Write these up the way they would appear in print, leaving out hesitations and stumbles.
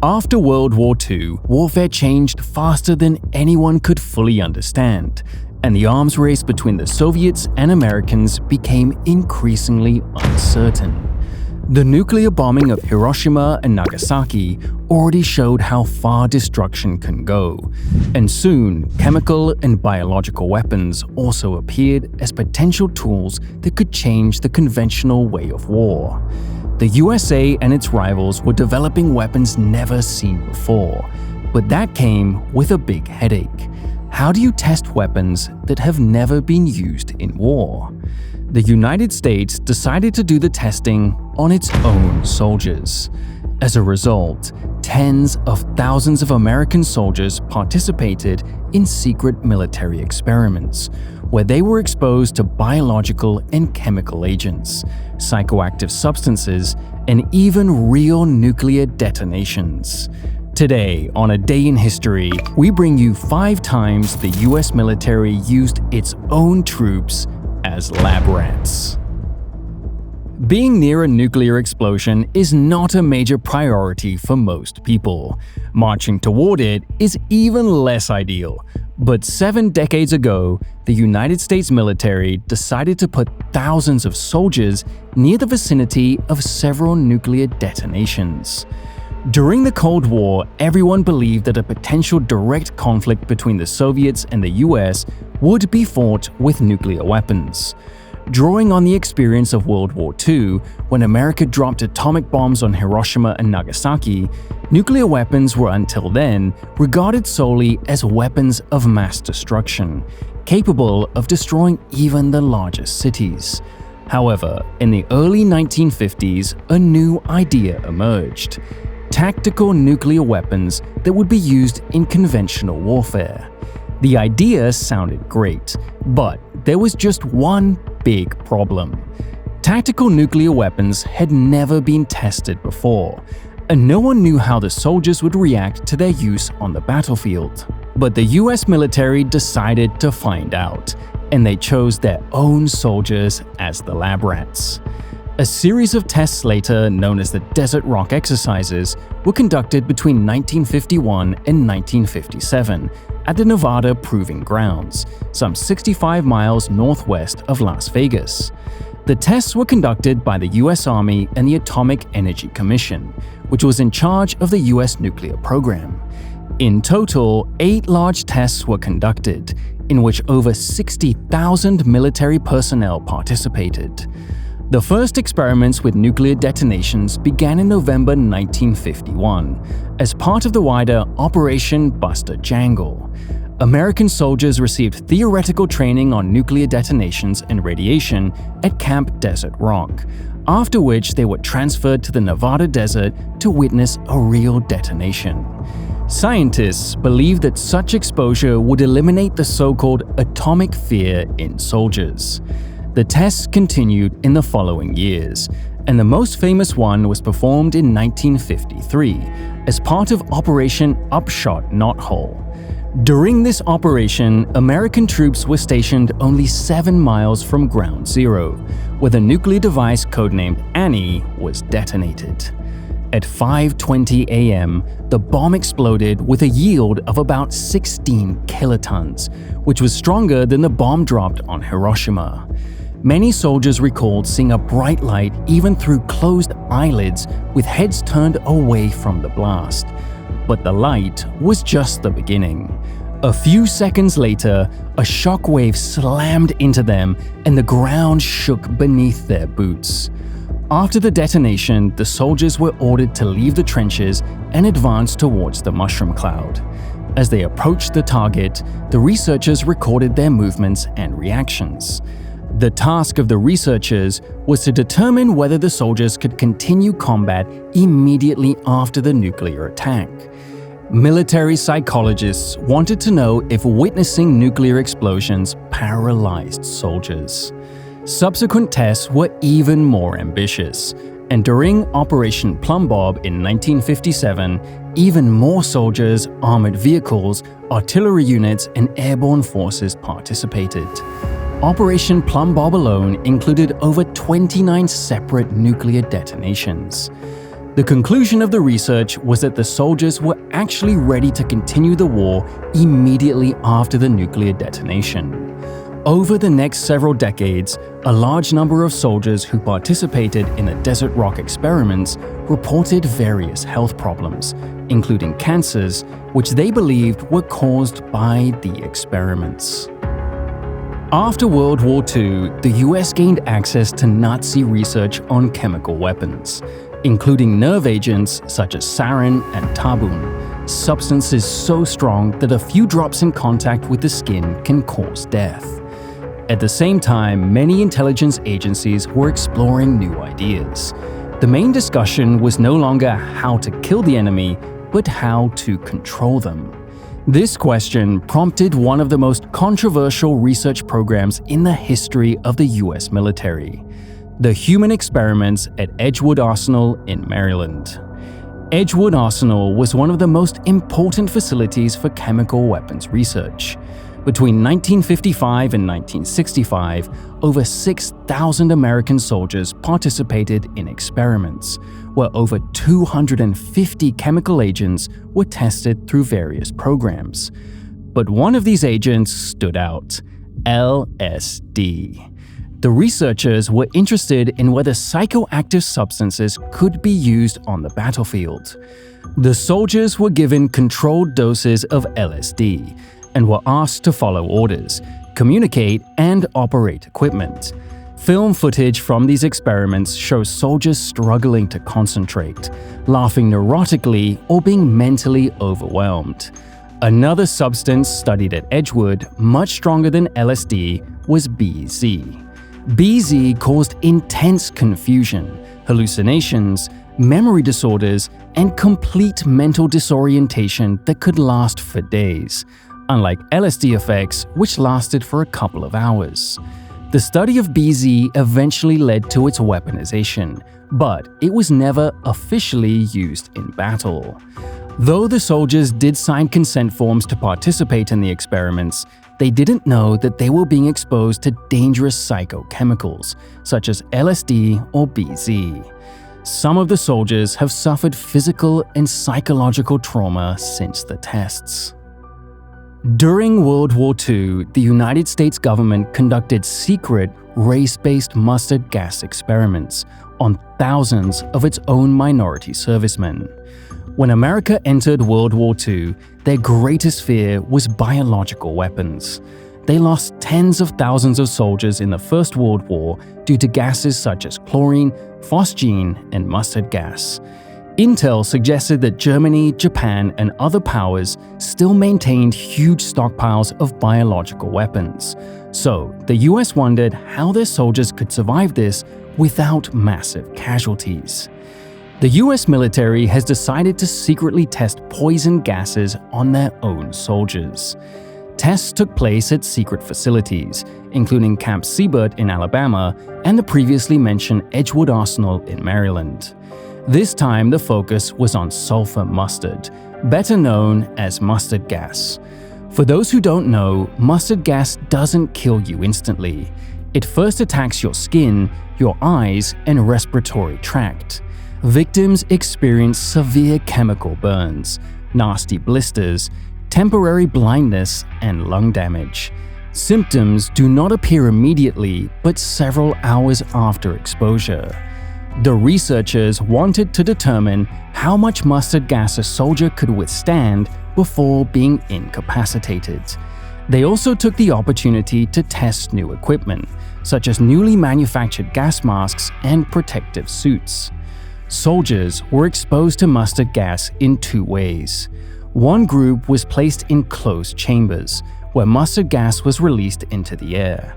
After World War II, warfare changed faster than anyone could fully understand, and the arms race between the Soviets and Americans became increasingly uncertain. The nuclear bombing of Hiroshima and Nagasaki already showed how far destruction can go, and soon chemical and biological weapons also appeared as potential tools that could change the conventional way of war. The USA and its rivals were developing weapons never seen before, but that came with a big headache. How do you test weapons that have never been used in war? The United States decided to do the testing on its own soldiers. As a result, tens of thousands of American soldiers participated in secret military experiments, where they were exposed to biological and chemical agents, psychoactive substances, and even real nuclear detonations. Today, on A Day in History, we bring you 5 times the US military used its own troops as lab rats. Being near a nuclear explosion is not a major priority for most people. Marching toward it is even less ideal. But 7 decades ago, the United States military decided to put thousands of soldiers near the vicinity of several nuclear detonations. During the Cold War, everyone believed that a potential direct conflict between the Soviets and the US would be fought with nuclear weapons. Drawing on the experience of World War II, when America dropped atomic bombs on Hiroshima and Nagasaki, nuclear weapons were until then regarded solely as weapons of mass destruction, capable of destroying even the largest cities. However, in the early 1950s, a new idea emerged: tactical nuclear weapons that would be used in conventional warfare. The idea sounded great, but there was just one big problem. Tactical nuclear weapons had never been tested before, and no one knew how the soldiers would react to their use on the battlefield. But the US military decided to find out, and they chose their own soldiers as the lab rats. A series of tests later, known as the Desert Rock Exercises, were conducted between 1951 and 1957 at the Nevada Proving Grounds, some 65 miles northwest of Las Vegas. The tests were conducted by the US Army and the Atomic Energy Commission, which was in charge of the US nuclear program. In total, 8 large tests were conducted, in which over 60,000 military personnel participated. The first experiments with nuclear detonations began in November 1951 as part of the wider Operation Buster Jangle. American soldiers received theoretical training on nuclear detonations and radiation at Camp Desert Rock, after which they were transferred to the Nevada desert to witness a real detonation. Scientists believed that such exposure would eliminate the so-called atomic fear in soldiers. The tests continued in the following years, and the most famous one was performed in 1953 as part of Operation Upshot Knothole. During this operation, American troops were stationed only 7 miles from Ground Zero, where the nuclear device codenamed Annie was detonated. At 5:20 a.m., the bomb exploded with a yield of about 16 kilotons, which was stronger than the bomb dropped on Hiroshima. Many soldiers recalled seeing a bright light even through closed eyelids with heads turned away from the blast. But the light was just the beginning. A few seconds later, a shockwave slammed into them and the ground shook beneath their boots. After the detonation, the soldiers were ordered to leave the trenches and advance towards the mushroom cloud. As they approached the target, the researchers recorded their movements and reactions. The task of the researchers was to determine whether the soldiers could continue combat immediately after the nuclear attack. Military psychologists wanted to know if witnessing nuclear explosions paralyzed soldiers. Subsequent tests were even more ambitious, and during Operation Plumbob in 1957, even more soldiers, armored vehicles, artillery units, and airborne forces participated. Operation Plumbob alone included over 29 separate nuclear detonations. The conclusion of the research was that the soldiers were actually ready to continue the war immediately after the nuclear detonation. Over the next several decades, a large number of soldiers who participated in the Desert Rock experiments reported various health problems, including cancers, which they believed were caused by the experiments. After World War II, the US gained access to Nazi research on chemical weapons, including nerve agents such as sarin and tabun, substances so strong that a few drops in contact with the skin can cause death. At the same time, many intelligence agencies were exploring new ideas. The main discussion was no longer how to kill the enemy, but how to control them. This question prompted one of the most controversial research programs in the history of the US military: the human experiments at Edgewood Arsenal in Maryland. Edgewood Arsenal was one of the most important facilities for chemical weapons research. Between 1955 and 1965, over 6,000 American soldiers participated in experiments, where over 250 chemical agents were tested through various programs. But one of these agents stood out: LSD. The researchers were interested in whether psychoactive substances could be used on the battlefield. The soldiers were given controlled doses of LSD and were asked to follow orders, communicate, and operate equipment. Film footage from these experiments shows soldiers struggling to concentrate, laughing neurotically, or being mentally overwhelmed. Another substance studied at Edgewood, much stronger than LSD, was BZ. BZ caused intense confusion, hallucinations, memory disorders, and complete mental disorientation that could last for days, unlike LSD effects, which lasted for a couple of hours. The study of BZ eventually led to its weaponization, but it was never officially used in battle. Though the soldiers did sign consent forms to participate in the experiments, they didn't know that they were being exposed to dangerous psychochemicals, such as LSD or BZ. Some of the soldiers have suffered physical and psychological trauma since the tests. During World War II, the United States government conducted secret, race-based mustard gas experiments on thousands of its own minority servicemen. When America entered World War II, their greatest fear was biological weapons. They lost tens of thousands of soldiers in the First World War due to gases such as chlorine, phosgene, and mustard gas. Intel suggested that Germany, Japan, and other powers still maintained huge stockpiles of biological weapons. So, the US wondered how their soldiers could survive this without massive casualties. The US military has decided to secretly test poison gases on their own soldiers. Tests took place at secret facilities, including Camp Siebert in Alabama and the previously mentioned Edgewood Arsenal in Maryland. This time, the focus was on sulfur mustard, better known as mustard gas. For those who don't know, mustard gas doesn't kill you instantly. It first attacks your skin, your eyes, and respiratory tract. Victims experience severe chemical burns, nasty blisters, temporary blindness, and lung damage. Symptoms do not appear immediately, but several hours after exposure. The researchers wanted to determine how much mustard gas a soldier could withstand before being incapacitated. They also took the opportunity to test new equipment, such as newly manufactured gas masks and protective suits. Soldiers were exposed to mustard gas in two ways. One group was placed in closed chambers, where mustard gas was released into the air.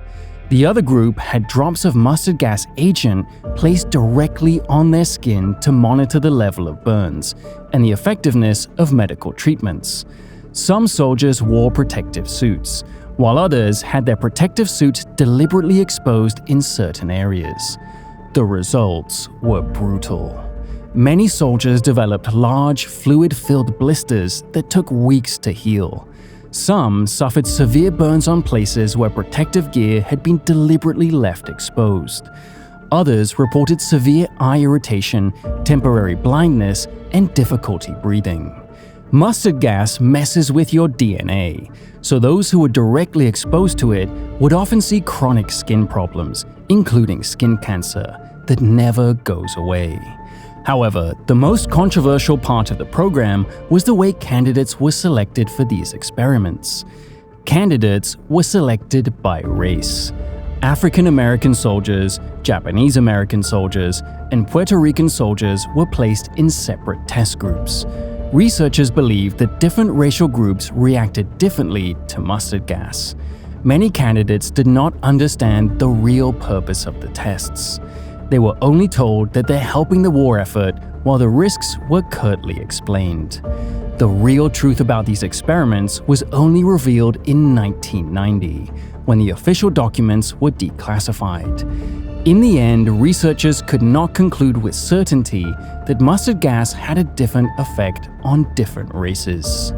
The other group had drops of mustard gas agent placed directly on their skin to monitor the level of burns and the effectiveness of medical treatments. Some soldiers wore protective suits, while others had their protective suits deliberately exposed in certain areas. The results were brutal. Many soldiers developed large, fluid-filled blisters that took weeks to heal. Some suffered severe burns on places where protective gear had been deliberately left exposed. Others reported severe eye irritation, temporary blindness, and difficulty breathing. Mustard gas messes with your DNA, so those who were directly exposed to it would often see chronic skin problems, including skin cancer, that never goes away. However, the most controversial part of the program was the way candidates were selected for these experiments. Candidates were selected by race. African American soldiers, Japanese American soldiers, and Puerto Rican soldiers were placed in separate test groups. Researchers believe that different racial groups reacted differently to mustard gas. Many candidates did not understand the real purpose of the tests. They were only told that they're helping the war effort, while the risks were curtly explained. The real truth about these experiments was only revealed in 1990, when the official documents were declassified. In the end, researchers could not conclude with certainty that mustard gas had a different effect on different races.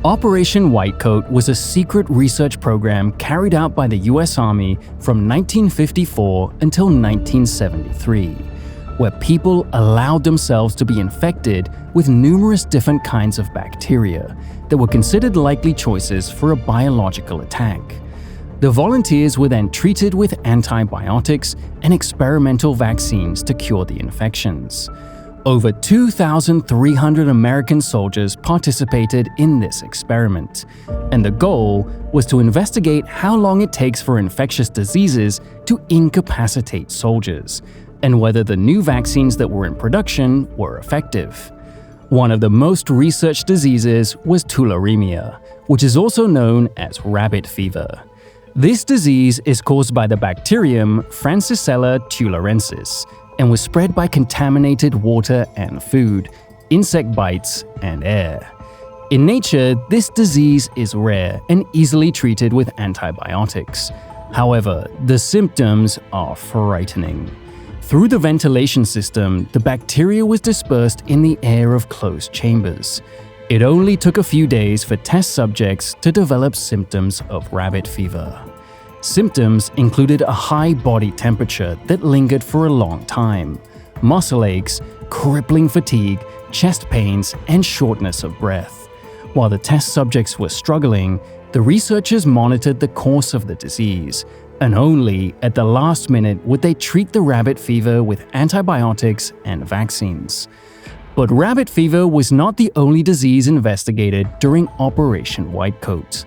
Operation Whitecoat was a secret research program carried out by the US Army from 1954 until 1973, where people allowed themselves to be infected with numerous different kinds of bacteria that were considered likely choices for a biological attack. The volunteers were then treated with antibiotics and experimental vaccines to cure the infections. Over 2,300 American soldiers participated in this experiment, and the goal was to investigate how long it takes for infectious diseases to incapacitate soldiers, and whether the new vaccines that were in production were effective. One of the most researched diseases was tularemia, which is also known as rabbit fever. This disease is caused by the bacterium Francisella tularensis and was spread by contaminated water and food, insect bites, and air. In nature, this disease is rare and easily treated with antibiotics. However, the symptoms are frightening. Through the ventilation system, the bacteria was dispersed in the air of closed chambers. It only took a few days for test subjects to develop symptoms of rabbit fever. Symptoms included a high body temperature that lingered for a long time, muscle aches, crippling fatigue, chest pains, and shortness of breath. While the test subjects were struggling, the researchers monitored the course of the disease, and only at the last minute would they treat the rabbit fever with antibiotics and vaccines. But rabbit fever was not the only disease investigated during Operation Whitecoat.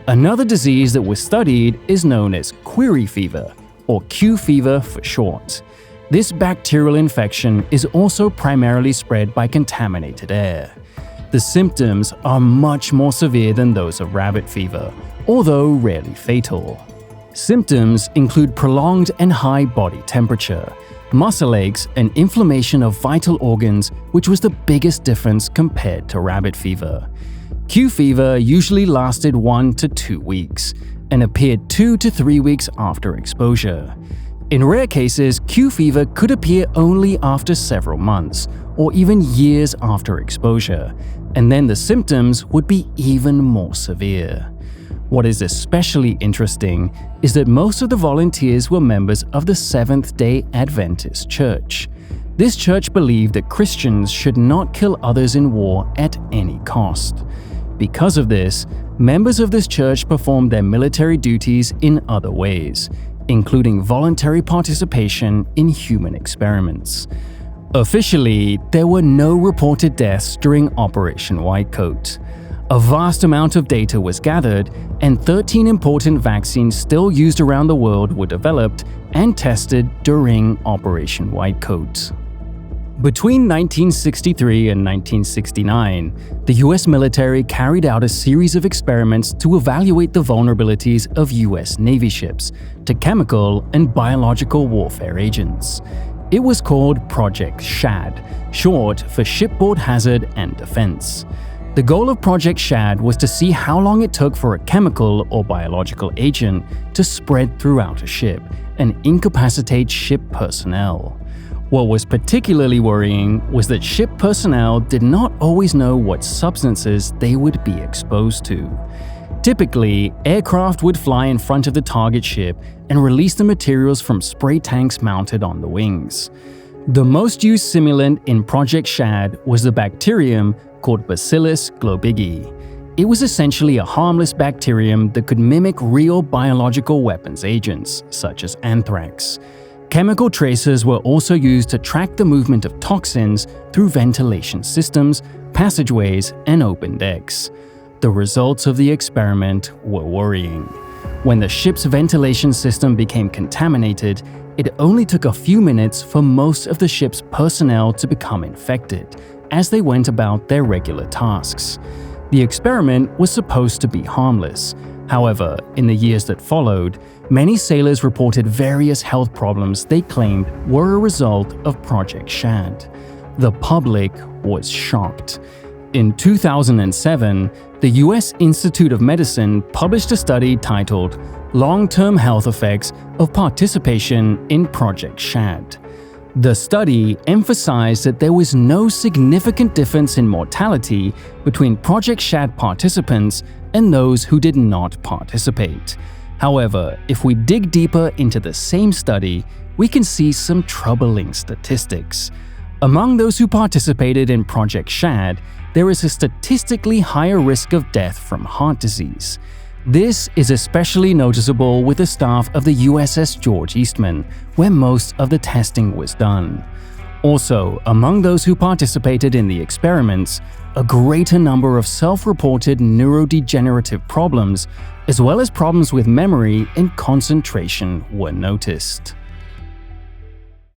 Another disease that was studied is known as query fever, or Q fever for short. This bacterial infection is also primarily spread by contaminated air. The symptoms are much more severe than those of rabbit fever, although rarely fatal. Symptoms include prolonged and high body temperature, muscle aches, and inflammation of vital organs, which was the biggest difference compared to rabbit fever. Q fever usually lasted 1 to 2 weeks and appeared 2 to 3 weeks after exposure. In rare cases, Q fever could appear only after several months or even years after exposure, and then the symptoms would be even more severe. What is especially interesting is that most of the volunteers were members of the Seventh-day Adventist Church. This church believed that Christians should not kill others in war at any cost. Because of this, members of this church performed their military duties in other ways, including voluntary participation in human experiments. Officially, there were no reported deaths during Operation Whitecoat. A vast amount of data was gathered, and 13 important vaccines still used around the world were developed and tested during Operation Whitecoat. Between 1963 and 1969, the US military carried out a series of experiments to evaluate the vulnerabilities of US Navy ships to chemical and biological warfare agents. It was called Project SHAD, short for Shipboard Hazard and Defense. The goal of Project SHAD was to see how long it took for a chemical or biological agent to spread throughout a ship and incapacitate ship personnel. What was particularly worrying was that ship personnel did not always know what substances they would be exposed to. Typically, aircraft would fly in front of the target ship and release the materials from spray tanks mounted on the wings. The most used simulant in Project SHAD was the bacterium called Bacillus globigii. It was essentially a harmless bacterium that could mimic real biological weapons agents, such as anthrax. Chemical tracers were also used to track the movement of toxins through ventilation systems, passageways, and open decks. The results of the experiment were worrying. When the ship's ventilation system became contaminated, it only took a few minutes for most of the ship's personnel to become infected as they went about their regular tasks. The experiment was supposed to be harmless. However, in the years that followed, many sailors reported various health problems they claimed were a result of Project SHAD. The public was shocked. In 2007, the US Institute of Medicine published a study titled Long-Term Health Effects of Participation in Project SHAD. The study emphasized that there was no significant difference in mortality between Project SHAD participants and those who did not participate. However, if we dig deeper into the same study, we can see some troubling statistics. Among those who participated in Project SHAD, there is a statistically higher risk of death from heart disease. This is especially noticeable with the staff of the USS George Eastman, where most of the testing was done. Also, among those who participated in the experiments, a greater number of self-reported neurodegenerative problems, as well as problems with memory and concentration, were noticed.